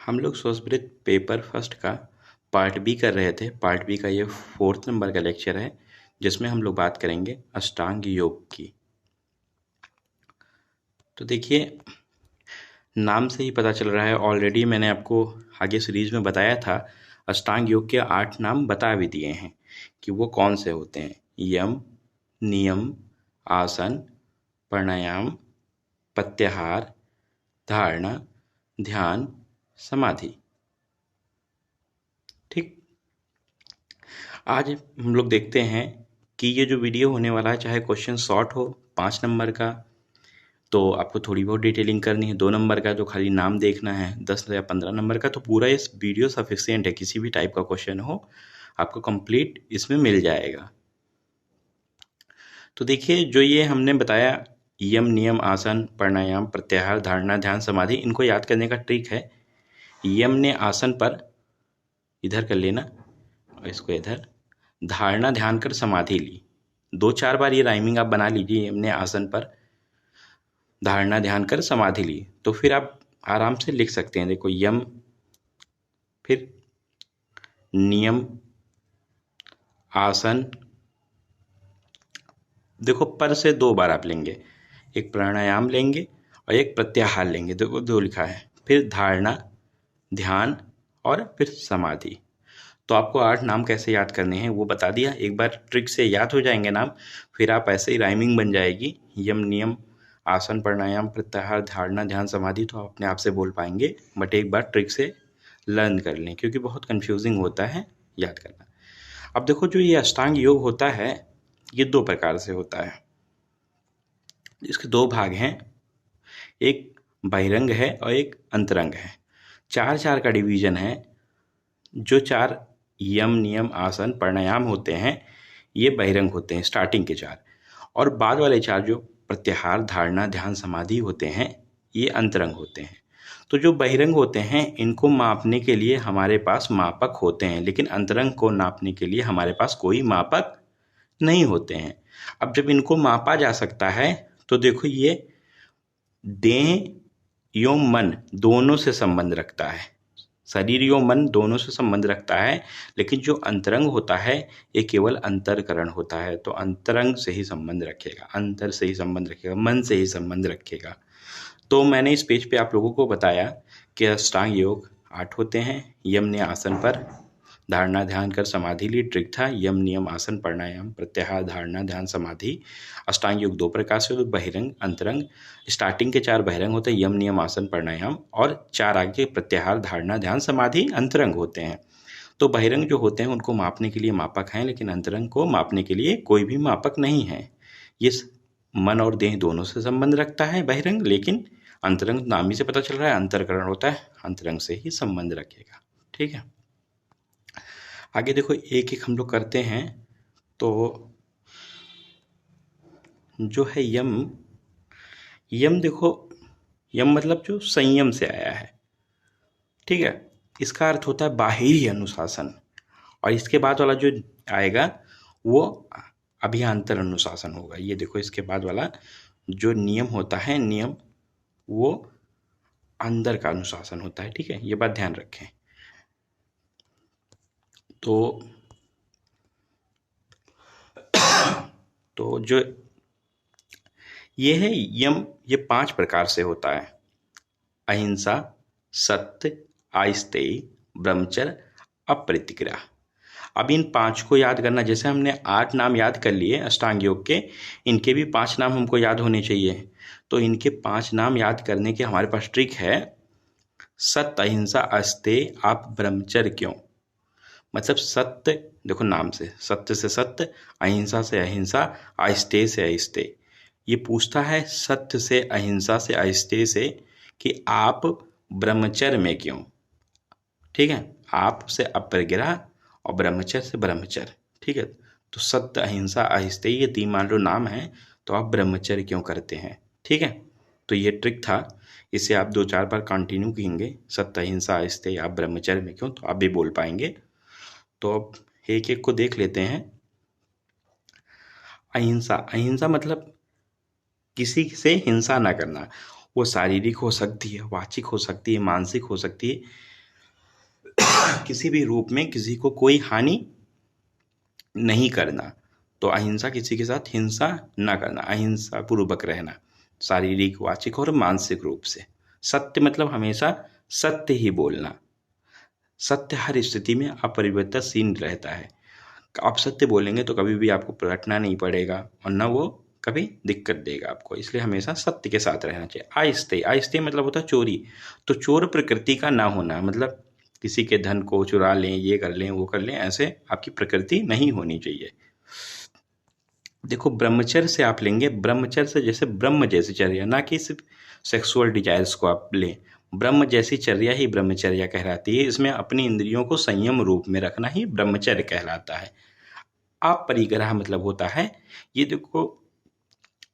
हम लोग Sanskrit paper first का पार्ट बी कर रहे थे। पार्ट बी का ये 4th नंबर का लेक्चर है, जिसमें हम लोग बात करेंगे अष्टांग योग की। तो देखिए, नाम से ही पता चल रहा है, ऑलरेडी मैंने आपको आगे सीरीज में बताया था। अष्टांग योग के 8 नाम बता भी दिए हैं कि वो कौन से होते हैं। यम, नियम, आसन, प्राणायाम, प्रत्याहार, धारणा, ध्यान, समाधि। ठीक, आज हम लोग देखते हैं कि ये जो वीडियो होने वाला है, चाहे क्वेश्चन शॉर्ट हो 5 नंबर का तो आपको थोड़ी बहुत डिटेलिंग करनी है, 2 नंबर का जो खाली नाम देखना है, 10 या 15 नंबर का तो पूरा इस वीडियो सफिशिएंट है। किसी भी टाइप का क्वेश्चन हो आपको कंप्लीट इसमें मिल जाएगा। तो देखिए, जो ये हमने बताया यम, नियम, आसन, प्राणायाम, प्रत्याहार, धारणा, ध्यान, समाधि, इनको याद करने का ट्रिक है। यम ने आसन पर इधर कर लेना और इसको इधर, धारणा ध्यान कर समाधि ली। 2-4 बार ये राइमिंग आप बना लीजिए। यम ने आसन पर, धारणा ध्यान कर समाधि ली, तो फिर आप आराम से लिख सकते हैं। देखो, यम, फिर नियम, आसन, देखो पर से 2 बार आप लेंगे, एक प्राणायाम लेंगे और एक प्रत्याहार लेंगे। देखो 2 लिखा है। फिर धारणा, ध्यान और फिर समाधि। तो आपको 8 नाम कैसे याद करने हैं वो बता दिया। एक बार ट्रिक से याद हो जाएंगे नाम, फिर आप ऐसे ही राइमिंग बन जाएगी। यम, नियम, आसन, प्राणायाम, प्रत्याहार, धारणा, ध्यान, समाधि, तो आप अपने आप से बोल पाएंगे। बट एक बार ट्रिक से लर्न कर लें, क्योंकि बहुत कंफ्यूजिंग होता है याद करना। अब देखो, जो ये अष्टांग योग होता है, ये 2 प्रकार से होता है। इसके 2 भाग हैं, एक बहिरंग है और एक अंतरंग है। 4-4 का डिवीजन है। जो 4 यम, नियम, आसन, प्राणायाम होते हैं, ये बहिरंग होते हैं, स्टार्टिंग के 4। और बाद वाले 4 जो प्रत्याहार, धारणा, ध्यान, समाधि होते हैं, ये अंतरंग होते हैं। तो जो बहिरंग होते हैं, इनको मापने के लिए हमारे पास मापक होते हैं, लेकिन अंतरंग को नापने के लिए हमारे पास कोई मापक नहीं होते हैं। अब जब इनको मापा जा सकता है, तो देखो, ये देह एवं मन दोनों से संबंध रखता है। शरीर एवं मन दोनों से संबंध रखता है, लेकिन जो अंतरंग होता है ये केवल अंतरकरण होता है। तो अंतरंग से ही संबंध रखेगा, अंतर से ही संबंध रखेगा, मन से ही संबंध रखेगा। तो मैंने इस पेज पे आप लोगों को बताया कि अष्टांग योग 8 होते हैं। यम ने आसन पर धारणा ध्यान कर समाधि ली, ट्रिक था यम, नियम, आसन, प्राणायाम, प्रत्याहार, धारणा, ध्यान, समाधि। अष्टांग योग 2 प्रकार से होते, बहिरंग, अंतरंग। स्टार्टिंग के 4 बहिरंग होते हैं, यम, नियम, आसन, प्राणायाम, और 4 आगे प्रत्याहार, धारणा, ध्यान, समाधि अंतरंग होते हैं। तो बहिरंग जो होते हैं उनको मापने के लिए मापक हैं, लेकिन अंतरंग को मापने के लिए कोई भी मापक नहीं है। ये मन और देह दोनों से संबंध रखता है बहिरंग, लेकिन अंतरंग नाम ही से पता चल रहा है अंतरकरण होता है, अंतरंग से ही संबंध रखेगा। ठीक है, आगे देखो, एक एक हम लोग करते हैं। तो जो है यम, यम देखो, यम मतलब जो संयम से आया है। ठीक है, इसका अर्थ होता है बाहिरी अनुशासन, और इसके बाद वाला जो आएगा वो अभ्यंतर अनुशासन होगा। ये देखो, इसके बाद वाला जो नियम होता है, नियम वो अंदर का अनुशासन होता है। ठीक है, ये बात ध्यान रखें। तो जो ये है यम, ये 5 प्रकार से होता है। अहिंसा, सत्य, आस्तेय, ब्रह्मचर्य, अप्रतिक्रिया। अब इन 5 को याद करना, जैसे हमने 8 नाम याद कर लिए अष्टांग योग के, इनके भी 5 नाम हमको याद होने चाहिए। तो इनके 5 नाम याद करने के हमारे पास ट्रिक है। सत्य, अहिंसा, आस्तेय, आप ब्रह्मचर्य क्यों? मतलब सत्य, देखो नाम से, सत्य से सत्य, अहिंसा से अहिंसा, आस्तेय से आस्तेय। ये पूछता है सत्य से, अहिंसा से, आस्तेय से कि आप ब्रह्मचर्य में क्यों। ठीक है, आप से अपरिग्रह और ब्रह्मचर्य से ब्रह्मचर्य। ठीक है, तो सत्य, अहिंसा, आस्तेय, ये 3 मान लो नाम है, तो आप ब्रह्मचर्य क्यों करते हैं। ठीक है, तो ये ट्रिक था, इसे आप 2-4 बार कंटिन्यू करेंगे, सत्य, अहिंसा, आस्तेय, आप ब्रह्मचर्य में क्यों, तो आप भी बोल पाएंगे। तो अब एक एक को देख लेते हैं। अहिंसा, अहिंसा मतलब किसी से हिंसा ना करना। वो शारीरिक हो सकती है, वाचिक हो सकती है, मानसिक हो सकती है, किसी भी रूप में किसी को कोई हानि नहीं करना। तो अहिंसा, किसी के साथ हिंसा न करना, अहिंसा पूर्वक रहना, शारीरिक, वाचिक और मानसिक रूप से। सत्य मतलब हमेशा सत्य ही बोलना। सत्य हर स्थिति में अपरिवर्तनशील रहता है। आप सत्य बोलेंगे तो कभी भी आपको रटना नहीं पड़ेगा और न वो कभी दिक्कत देगा आपको, इसलिए हमेशा सत्य के साथ रहना चाहिए। आहिस्ते, आहिस्ते मतलब होता है चोरी। तो चोर प्रकृति का ना होना, मतलब किसी के धन को चुरा लें, ये कर लें, वो कर लें, ऐसे आपकी प्रकृति नहीं होनी चाहिए। देखो, ब्रह्मचर्य से आप लेंगे, ब्रह्मचर्य से जैसे ब्रह्म जैसी चर्या, ना कि सिर्फ सेक्सुअल डिजायर्स को आप लें। ब्रह्म जैसी चर्या ही ब्रह्मचर्या कहलाती है। इसमें अपनी इंद्रियों को संयम रूप में रखना ही ब्रह्मचर्य कहलाता है। आप परिग्रह मतलब होता है, ये देखो,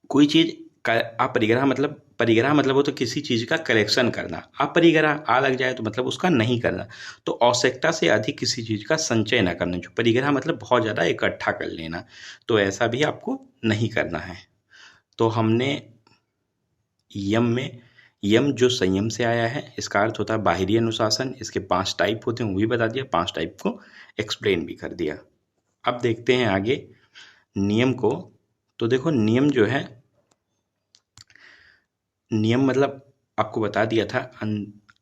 कोई चीज का आप परिग्रह मतलब हो तो किसी चीज का कलेक्शन करना। आप परिग्रह आ लग जाए तो मतलब उसका नहीं करना। तो आवश्यकता से अधिक किसी चीज का संचय ना करना। जो परिग्रह मतलब बहुत ज्यादा इकट्ठा कर लेना, तो ऐसा भी आपको नहीं करना है। तो हमने यम में, यम जो संयम से आया है, इसका अर्थ होता है बाहरी अनुशासन। इसके 5 टाइप होते हैं, वो भी बता दिया, 5 टाइप को एक्सप्लेन भी कर दिया। अब देखते हैं आगे नियम को। तो देखो, नियम जो है, नियम मतलब आपको बता दिया था,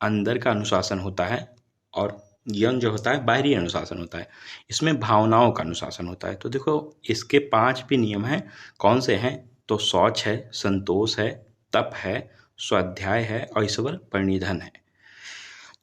अंदर का अनुशासन होता है, और यम जो होता है बाहरी अनुशासन होता है। इसमें भावनाओं का अनुशासन होता है। तो देखो, इसके 5 भी नियम हैं। कौन से हैं? तो शौच है, संतोष है, तप है, स्वाध्याय है और ईश्वर प्रणिधन है।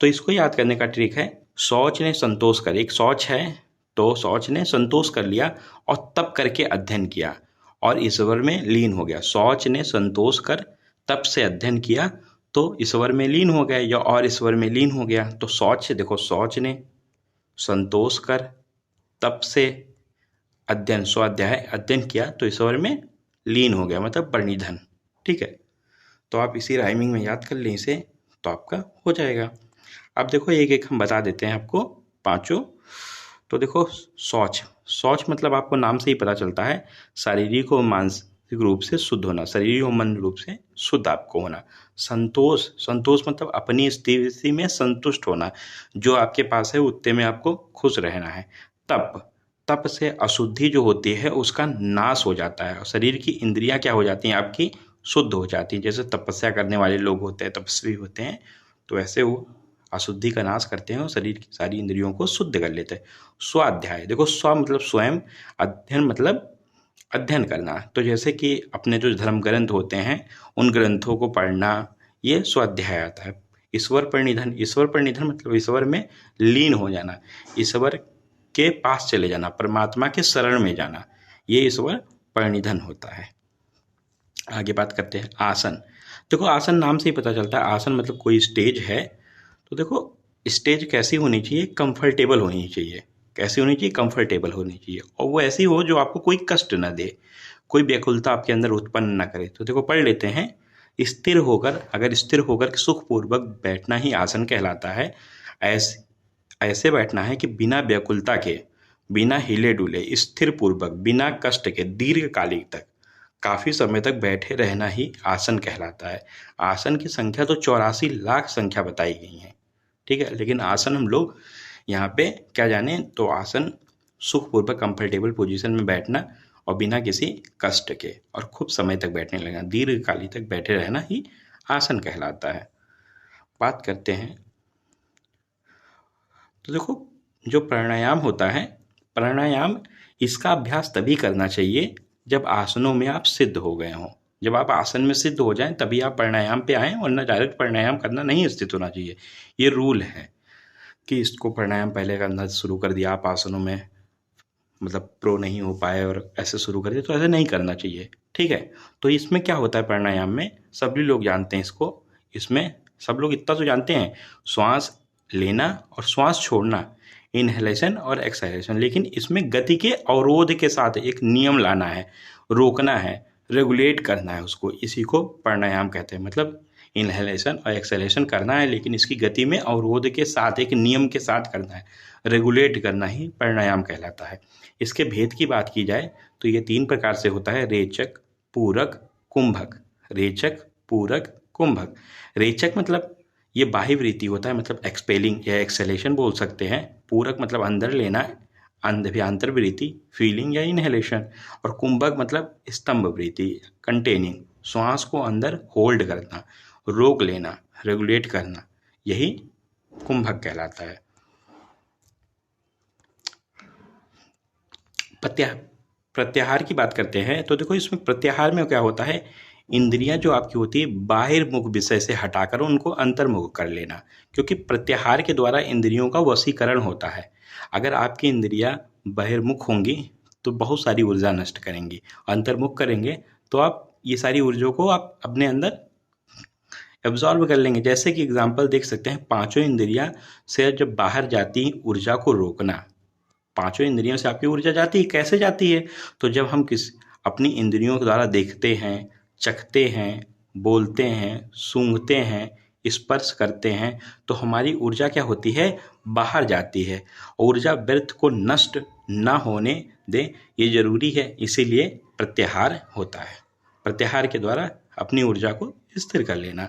तो इसको याद करने का ट्रिक है, शौच ने संतोष कर, एक शौच है तो शौच ने संतोष कर लिया और तप करके अध्ययन किया और ईश्वर में लीन हो गया। शौच ने संतोष कर तप से अध्ययन किया तो ईश्वर में लीन हो गया, या और ईश्वर में लीन हो गया। तो शौच, देखो, शौच ने संतोष कर तप से अध्ययन, स्वाध्याय अध्ययन किया तो ईश्वर में लीन हो गया, मतलब प्रणिधन। ठीक है, तो आप इसी राइमिंग में याद कर लें इसे, तो आपका हो जाएगा। अब देखो, एक एक हम बता देते हैं आपको पांचों। तो देखो, शौच, शौच मतलब आपको नाम से ही पता चलता है शारीरिक और मानसिक रूप से शुद्ध होना, शारीरिक और मन रूप से शुद्ध आपको होना। संतोष, संतोष मतलब अपनी स्थिति में संतुष्ट होना, जो आपके पास है उतने में आपको खुश रहना है। तप, तप से अशुद्धि जो होती है उसका नाश हो जाता है और शरीर की इंद्रियां क्या हो जाती हैं आपकी, शुद्ध हो जाती हैं। जैसे तपस्या करने वाले लोग होते हैं, तपस्वी होते हैं, तो ऐसे वो अशुद्धि का नाश करते हैं और शरीर की सारी इंद्रियों को शुद्ध कर लेते हैं। स्वाध्याय, देखो, स्व मतलब स्वयं, अध्ययन मतलब अध्ययन करना। तो जैसे कि अपने जो धर्म ग्रंथ होते हैं उन ग्रंथों को पढ़ना, ये स्वाध्याय आता है। ईश्वर प्रणिधन, ईश्वर प्रणिधन मतलब ईश्वर में लीन हो जाना, ईश्वर के पास चले जाना, परमात्मा के शरण में जाना, ये ईश्वर प्रणिधन होता है। आगे बात करते हैं आसन। देखो, आसन नाम से ही पता चलता है, आसन मतलब कोई स्टेज है। तो देखो, स्टेज कैसी होनी चाहिए, कंफर्टेबल होनी चाहिए। कैसी होनी चाहिए? कंफर्टेबल होनी चाहिए, और वो ऐसी हो जो आपको कोई कष्ट न दे, कोई व्याकुलता आपके अंदर उत्पन्न ना करे। तो देखो, पढ़ लेते हैं। स्थिर होकर, अगर स्थिर होकर सुखपूर्वक बैठना ही आसन कहलाता है। ऐसे ऐसे बैठना है कि बिना व्याकुलता के, बिना हिले डुले, स्थिर पूर्वक, बिना कष्ट के, दीर्घकालिक तक, काफी समय तक बैठे रहना ही आसन कहलाता है। आसन की संख्या तो 84 लाख संख्या बताई गई है। ठीक है, लेकिन आसन हम लोग यहाँ पे क्या जाने, तो आसन सुखपूर्वक कंफर्टेबल पोजीशन में बैठना और बिना किसी कष्ट के और खूब समय तक बैठने लगना, दीर्घकाली तक बैठे रहना ही आसन कहलाता है। बात करते हैं, तो देखो, जो प्राणायाम होता है, प्राणायाम, इसका अभ्यास तभी करना चाहिए जब आसनों में आप सिद्ध हो गए हों। जब आप आसन में सिद्ध हो जाएं तभी आप प्राणायाम पे आएँ, वरना डायरेक्ट प्राणायाम करना नहीं स्थित होना चाहिए। ये रूल है कि इसको प्राणायाम पहले करना शुरू कर दिया आप आसनों में, मतलब प्रो नहीं हो पाए और ऐसे शुरू कर दिया, तो ऐसे नहीं करना चाहिए। ठीक है, तो इसमें क्या होता है प्राणायाम में, सभी लोग जानते हैं इसको, इसमें सब लोग इतना तो जानते हैं, श्वास लेना और श्वास छोड़ना, इनहेलेशन और एक्सहेलेशन। लेकिन इसमें गति के अवरोध के साथ एक नियम लाना है, रोकना है, रेगुलेट करना है उसको, इसी को प्राणायाम कहते हैं। मतलब इनहेलेशन और एक्सहेलेशन करना है, लेकिन इसकी गति में अवरोध के साथ, एक नियम के साथ करना है, रेगुलेट करना ही प्राणायाम कहलाता है। इसके भेद की बात की जाए तो ये 3 प्रकार से होता है, रेचक, पूरक, कुंभक। रेचक, पूरक, कुंभक। रेचक मतलब ये बाह्य वृत्ति होता है, मतलब एक्सपेलिंग या एक्सेलेशन बोल सकते हैं। पूरक मतलब अंदर लेना, अभ्यांतर वृत्ति फीलिंग या इनहेलेशन। और कुंभक मतलब स्तंभ वृत्ति कंटेनिंग, श्वास को अंदर होल्ड करना, रोक लेना, रेगुलेट करना, यही कुंभक कहलाता है। प्रत्याहार की बात करते हैं तो देखो इसमें प्रत्याहार में क्या होता है, इंद्रियां जो आपकी होती है बाहिर्मुख विषय से हटाकर उनको अंतर्मुख कर लेना, क्योंकि प्रत्याहार के द्वारा इंद्रियों का वशीकरण होता है। अगर आपकी इंद्रियां बहिर्मुख होंगी तो बहुत सारी ऊर्जा नष्ट करेंगी, अंतर्मुख करेंगे तो आप ये सारी ऊर्जा को आप अपने अंदर एब्जॉर्ब कर लेंगे। जैसे कि एग्जाम्पल देख सकते हैं, पांचों इंद्रियां से जब बाहर जाती ऊर्जा को रोकना। पांचों इंद्रियों से आपकी ऊर्जा जाती है, कैसे जाती है, तो जब हम अपनी इंद्रियों के द्वारा देखते हैं, चखते हैं, बोलते हैं, सूंघते हैं, स्पर्श करते हैं, तो हमारी ऊर्जा क्या होती है, बाहर जाती है। ऊर्जा व्यर्थ को नष्ट ना होने दे, ये जरूरी है, इसीलिए प्रत्याहार होता है। प्रत्याहार के द्वारा अपनी ऊर्जा को स्थिर कर लेना।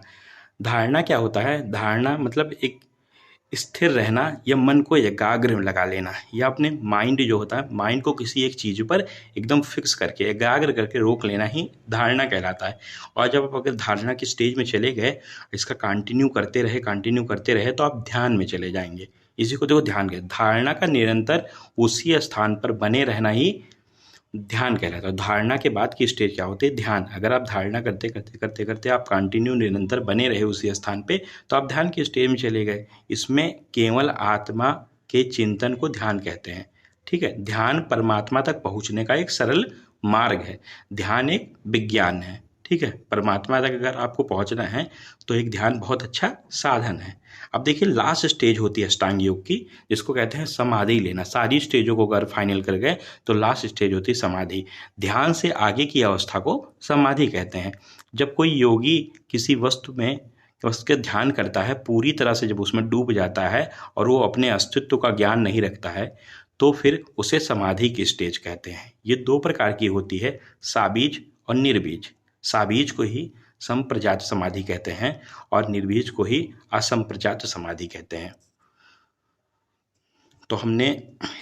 धारणा क्या होता है, धारणा मतलब एक स्थिर रहना या मन को एकाग्र लगा लेना, या अपने माइंड जो होता है, माइंड को किसी एक चीज़ पर एकदम फिक्स करके एकाग्र करके रोक लेना ही धारणा कहलाता है। और जब आप अगर धारणा की स्टेज में चले गए, इसका कंटिन्यू करते रहे तो आप ध्यान में चले जाएंगे। इसी को देखो ध्यान के, धारणा का निरंतर उसी स्थान पर बने रहना ही ध्यान कहलाता है। धारणा के बाद की स्टेज क्या होती है, ध्यान। अगर आप धारणा करते आप कंटिन्यू निरंतर बने रहे उसी स्थान पे, तो आप ध्यान की स्टेज में चले गए। इसमें केवल आत्मा के चिंतन को ध्यान कहते हैं। ठीक है, ध्यान परमात्मा तक पहुंचने का एक सरल मार्ग है। ध्यान एक विज्ञान है। ठीक है, परमात्मा तक अगर आपको पहुंचना है तो एक ध्यान बहुत अच्छा साधन है। अब देखिए लास्ट स्टेज होती है अष्टांग योग की, जिसको कहते हैं समाधि लेना। सारी स्टेजों को अगर फाइनल कर गए तो लास्ट स्टेज होती है समाधि। ध्यान से आगे की अवस्था को समाधि कहते हैं। जब कोई योगी किसी वस्तु में उसके ध्यान करता है, पूरी तरह से जब उसमें डूब जाता है और वो अपने अस्तित्व का ज्ञान नहीं रखता है, तो फिर उसे समाधि की स्टेज कहते हैं। ये दो प्रकार की होती है, साबीज और निर्बीज। साबीज को ही संप्रजात समाधि कहते हैं और निर्बीज को ही असंप्रजात समाधि कहते हैं। तो हमने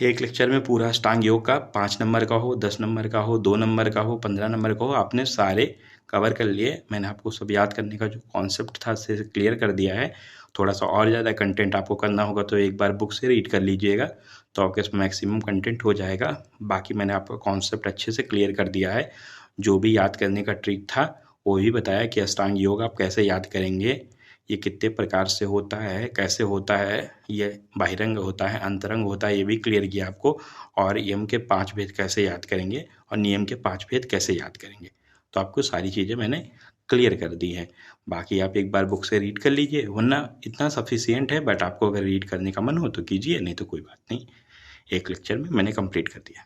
एक लेक्चर में पूरा अष्टांग योग का 5 नंबर का हो, 10 नंबर का हो, 2 नंबर का हो, 15 नंबर का हो, आपने सारे कवर कर लिए। मैंने आपको सब याद करने का जो कॉन्सेप्ट था से क्लियर कर दिया है। थोड़ा सा और ज़्यादा कंटेंट आपको करना होगा तो एक बार बुक से रीड कर लीजिएगा, तो आपके इसमें मैक्सिमम कंटेंट हो जाएगा। बाकी मैंने आपका कॉन्सेप्ट अच्छे से क्लियर कर दिया है। जो भी याद करने का ट्रिक था वो भी बताया कि अष्टांग योग आप कैसे याद करेंगे, ये कितने प्रकार से होता है, कैसे होता है, ये बाहिरंग होता है, अंतरंग होता है, ये भी क्लियर किया आपको। और यम के 5 भेद कैसे याद करेंगे और नियम के 5 भेद कैसे याद करेंगे, तो आपको सारी चीज़ें मैंने क्लियर कर दी हैं। बाकी आप एक बार बुक से रीड कर लीजिए, वरना इतना सफिशियंट है। बट आपको अगर रीड करने का मन हो तो कीजिए, नहीं तो कोई बात नहीं, एक लेक्चर में मैंने कंप्लीट कर दिया।